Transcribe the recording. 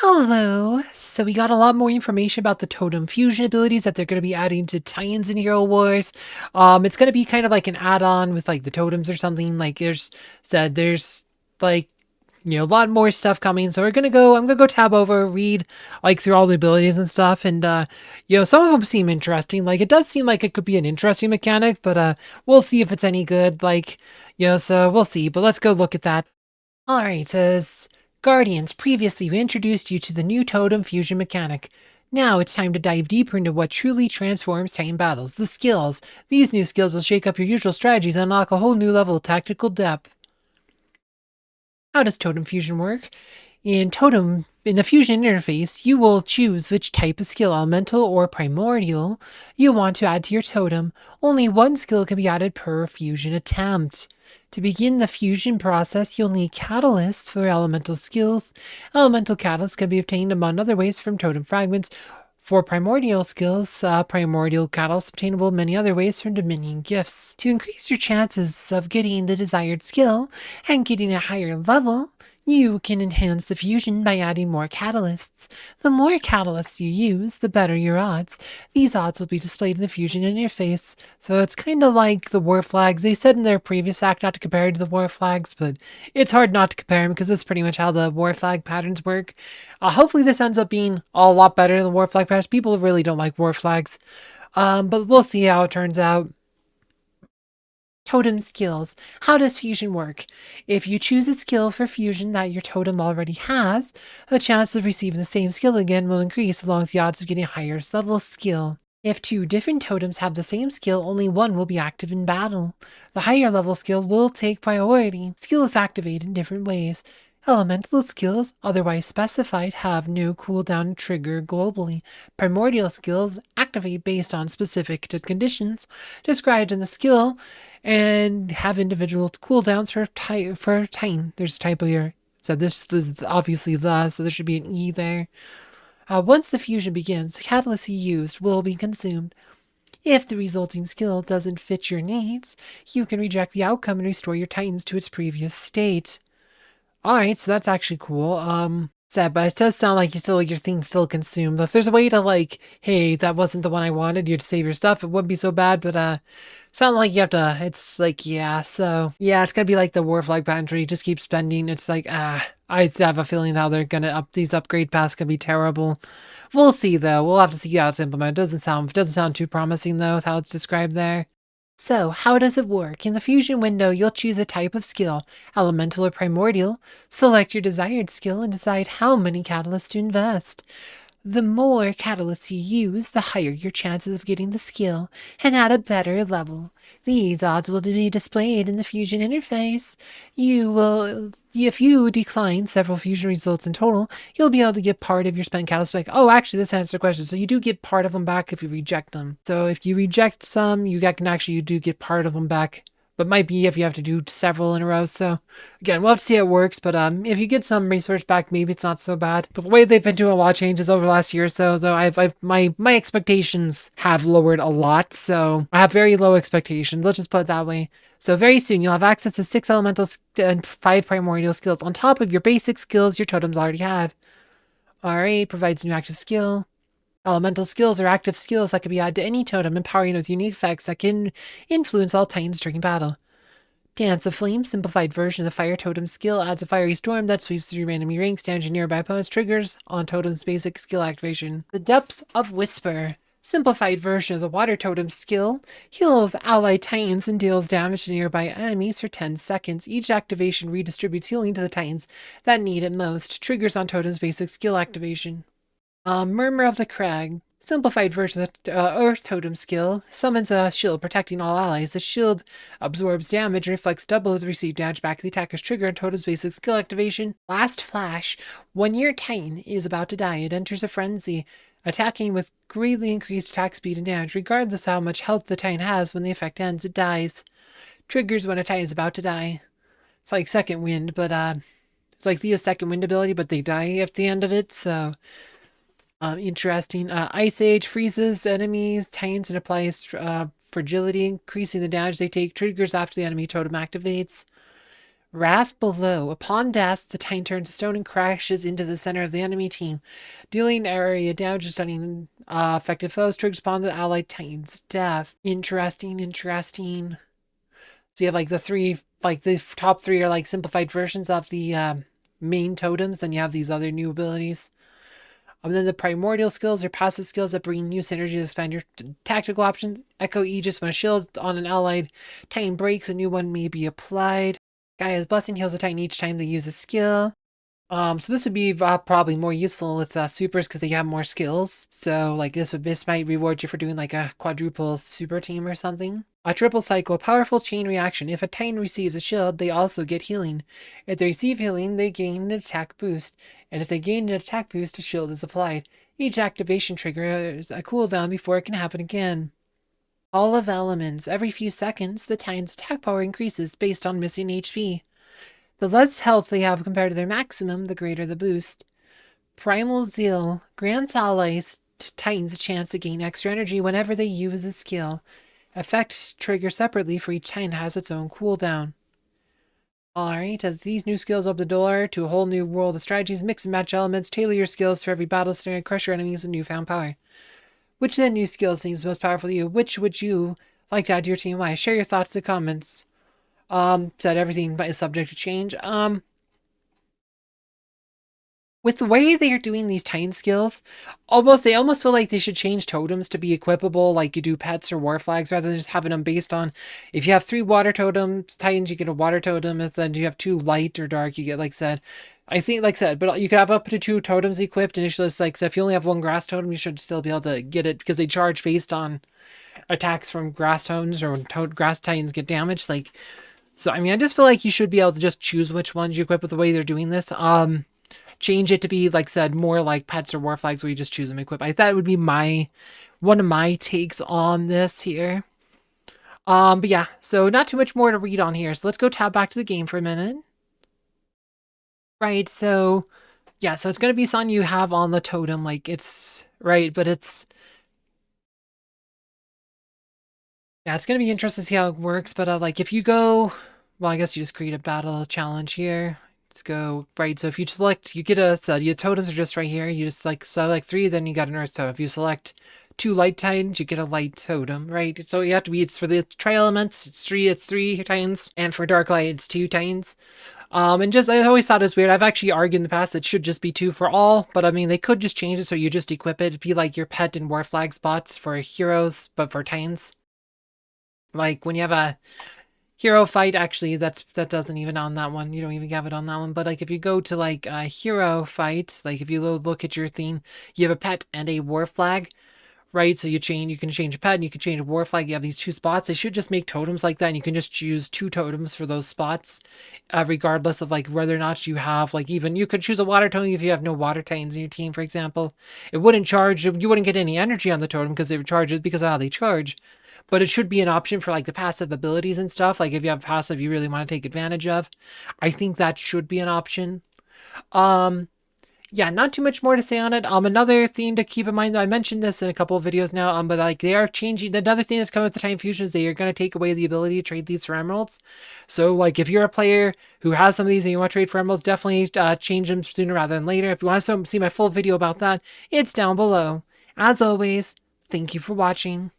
Hello. So we got a lot more information about the Totem fusion abilities that they're going to be adding to Titans in Hero Wars. It's going to be kind of like an add-on with like the totems or something. Like there's like a lot more stuff coming. So I'm gonna go tab over, read like through all the abilities and stuff, and some of them seem interesting. Like it does seem like it could be an interesting mechanic, but we'll see if it's any good. So we'll see. But let's go look at that. Alright, says Guardians, previously we introduced you to the new Totem fusion mechanic. Now it's time to dive deeper into what truly transforms Titan battles, the skills. These new skills will shake up your usual strategies and unlock a whole new level of tactical depth. How does Totem fusion work? In the fusion interface, you will choose which type of skill, elemental or primordial, you want to add to your totem. Only one skill can be added per fusion attempt. To begin the fusion process, you'll need catalysts for elemental skills. Elemental catalysts can be obtained among other ways from totem fragments. For primordial skills, primordial catalysts obtainable in many other ways from Dominion gifts. To increase your chances of getting the desired skill and getting a higher level, you can enhance the fusion by adding more catalysts. The more catalysts you use, the better your odds. These odds will be displayed in the fusion interface. So it's kind of like the war flags. They said in their previous act not to compare it to the war flags, but it's hard not to compare them because that's pretty much how the war flag patterns work. Hopefully this ends up being a lot better than the war flag patterns. People really don't like war flags. But we'll see how it turns out. Totem skills. How does fusion work? If you choose a skill for fusion that your totem already has, the chance of receiving the same skill again will increase along with the odds of getting a higher level skill. If two different totems have the same skill, only one will be active in battle. The higher level skill will take priority. Skills activate in different ways. Elemental skills, otherwise specified, have no cooldown trigger globally. Primordial skills activate based on specific conditions described in the skill and have individual cooldowns for Titan. There's a typo here. So this is obviously the, so there should be an E there. Once the fusion begins, the catalyst you used will be consumed. If the resulting skill doesn't fit your needs, you can reject the outcome and restore your Titans to its previous state. Alright, so that's actually cool. Sad, but it does sound like your thing's still consumed. But if there's a way to like, hey, that wasn't the one I wanted, you had to save your stuff, it wouldn't be so bad, but sound like you have to, it's like, yeah, so, yeah, it's gonna be like the war flag pattern where you just keep spending, it's like, I have a feeling how they're gonna these upgrade paths gonna be terrible. We'll see though, we'll have to see how it's implemented. It doesn't sound too promising though with how it's described there. So, how does it work? In the fusion window, you'll choose a type of skill, elemental or primordial. Select your desired skill and decide how many catalysts to invest. The more catalysts you use, the higher your chances of getting the skill, and at a better level. These odds will be displayed in the fusion interface. If you decline several fusion results in total, you'll be able to get part of your spent catalyst back. Oh, actually, this answers the question. So you do get part of them back if you reject them. So if you reject some, you do get part of them back. But might be if you have to do several in a row. So again, we'll have to see how it works. But if you get some resource back, maybe it's not so bad. But the way they've been doing a lot of changes over the last year or so, though, my expectations have lowered a lot. So I have very low expectations. Let's just put it that way. So very soon you'll have access to 6 elemental and 5 primordial skills on top of your basic skills your totems already have. Alright, provides new active skill. Elemental skills are active skills that can be added to any totem, empowering with unique effects that can influence all Titans during battle. Dance of Flame, simplified version of the fire totem skill, adds a fiery storm that sweeps through enemy ranks, damaging nearby opponents, triggers on totem's basic skill activation. The Depths of Whisper, simplified version of the water totem skill, heals allied Titans and deals damage to nearby enemies for 10 seconds. Each activation redistributes healing to the Titans that need it most, triggers on totem's basic skill activation. Murmur of the Crag, simplified version of the Earth Totem skill, summons a shield protecting all allies. The shield absorbs damage and reflects double of the received damage back to the attacker's trigger and totem's basic skill activation. Last Flash, when your Titan is about to die, it enters a frenzy, attacking with greatly increased attack speed and damage. Regardless of how much health the Titan has, when the effect ends, it dies. Triggers when a Titan is about to die. It's like Second Wind, but it's like the Second Wind ability, but they die at the end of it, so... interesting. Ice Age freezes enemies, Titans, and applies fragility, increasing the damage they take. Triggers after the enemy totem activates. Wrath below. Upon death, the Titan turns to stone and crashes into the center of the enemy team, dealing area damage and stunning affected foes. Triggers upon the allied Titan's death. Interesting, interesting. So you have like the three, like the top three are like simplified versions of the main totems. Then you have these other new abilities. And then the primordial skills are passive skills that bring new synergy to expand your tactical options. Echo Aegis, when a shield on an allied Titan breaks, a new one may be applied. Gaia's Blessing heals a Titan each time they use a skill. So this would be probably more useful with supers because they have more skills. So like this might reward you for doing like a quadruple super team or something. A triple cycle, powerful chain reaction. If a Titan receives a shield, they also get healing. If they receive healing, they gain an attack boost. And if they gain an attack boost, a shield is applied. Each activation triggers a cooldown before it can happen again. All of Elements. Every few seconds, the Titan's attack power increases based on missing HP. The less health they have compared to their maximum, the greater the boost. Primal Zeal grants allies Titans a chance to gain extra energy whenever they use a skill. Effects trigger separately for each Titan has its own cooldown. Alright, as these new skills open the door to a whole new world of strategies, mix and match elements, tailor your skills for every battle scenario, crush your enemies with newfound power. Which then new skill seems most powerful to you? Which would you like to add to your team? Why? Share your thoughts in the comments. Said everything is subject to change. With the way they are doing these Titan skills, they almost feel like they should change totems to be equipable like you do pets or war flags, rather than just having them based on, if you have 3 water totems, Titans, you get a water totem, and then you have 2 light or dark, you get, like said, I think, like said, but you could have up to 2 totems equipped, and it's just like, so if you only have 1 grass totem, you should still be able to get it, because they charge based on attacks from grass totems, or when grass Titans get damaged, like, so, I mean, I just feel like you should be able to just choose which ones you equip with the way they're doing this. Change it to be, like said, more like pets or war flags where you just choose them equip. I thought it would be one of my takes on this here. But yeah, so not too much more to read on here. So let's go tab back to the game for a minute. Right, so yeah, so it's going to be something you have on the totem, like it's, right, but it's, yeah, it's going to be interesting to see how it works, but like if you go, well, I guess you just create a battle challenge here. Let's go, right, so if you select, you get your totems are just right here, you just like select 3, then you got an earth totem. If you select 2 light Titans, you get a light totem, right? So you have to be, it's for the tri-elements, it's 3 Titans, and for dark light, it's 2 Titans. And just, I always thought it was weird. I've actually argued in the past that it should just be 2 for all, but I mean, they could just change it so you just equip it. It'd be like your pet and war flag spots for heroes, but for Titans. Like when you have a hero fight, actually, that doesn't even on that one. You don't even have it on that one. But like if you go to like a hero fight, like if you look at your theme, you have a pet and a war flag, right? So you can change a pet and you can change a war flag. You have these 2 spots. They should just make totems like that, and you can just choose 2 totems for those spots, regardless of like whether or not you have, like, even you could choose a water totem if you have no water Titans in your team, for example. It wouldn't charge, you wouldn't get any energy on the totem because they would charge it because of how they charge. But it should be an option for like the passive abilities and stuff. Like if you have passive you really want to take advantage of, I think that should be an option. Yeah, not too much more to say on it. Another thing to keep in mind, I mentioned this in a couple of videos now, but like they are changing, another thing that's coming with the Titan Fusion is they are going to take away the ability to trade these for emeralds. So like if you're a player who has some of these and you want to trade for emeralds, definitely change them sooner rather than later. If you want to see my full video about that, it's down below. As always, thank you for watching.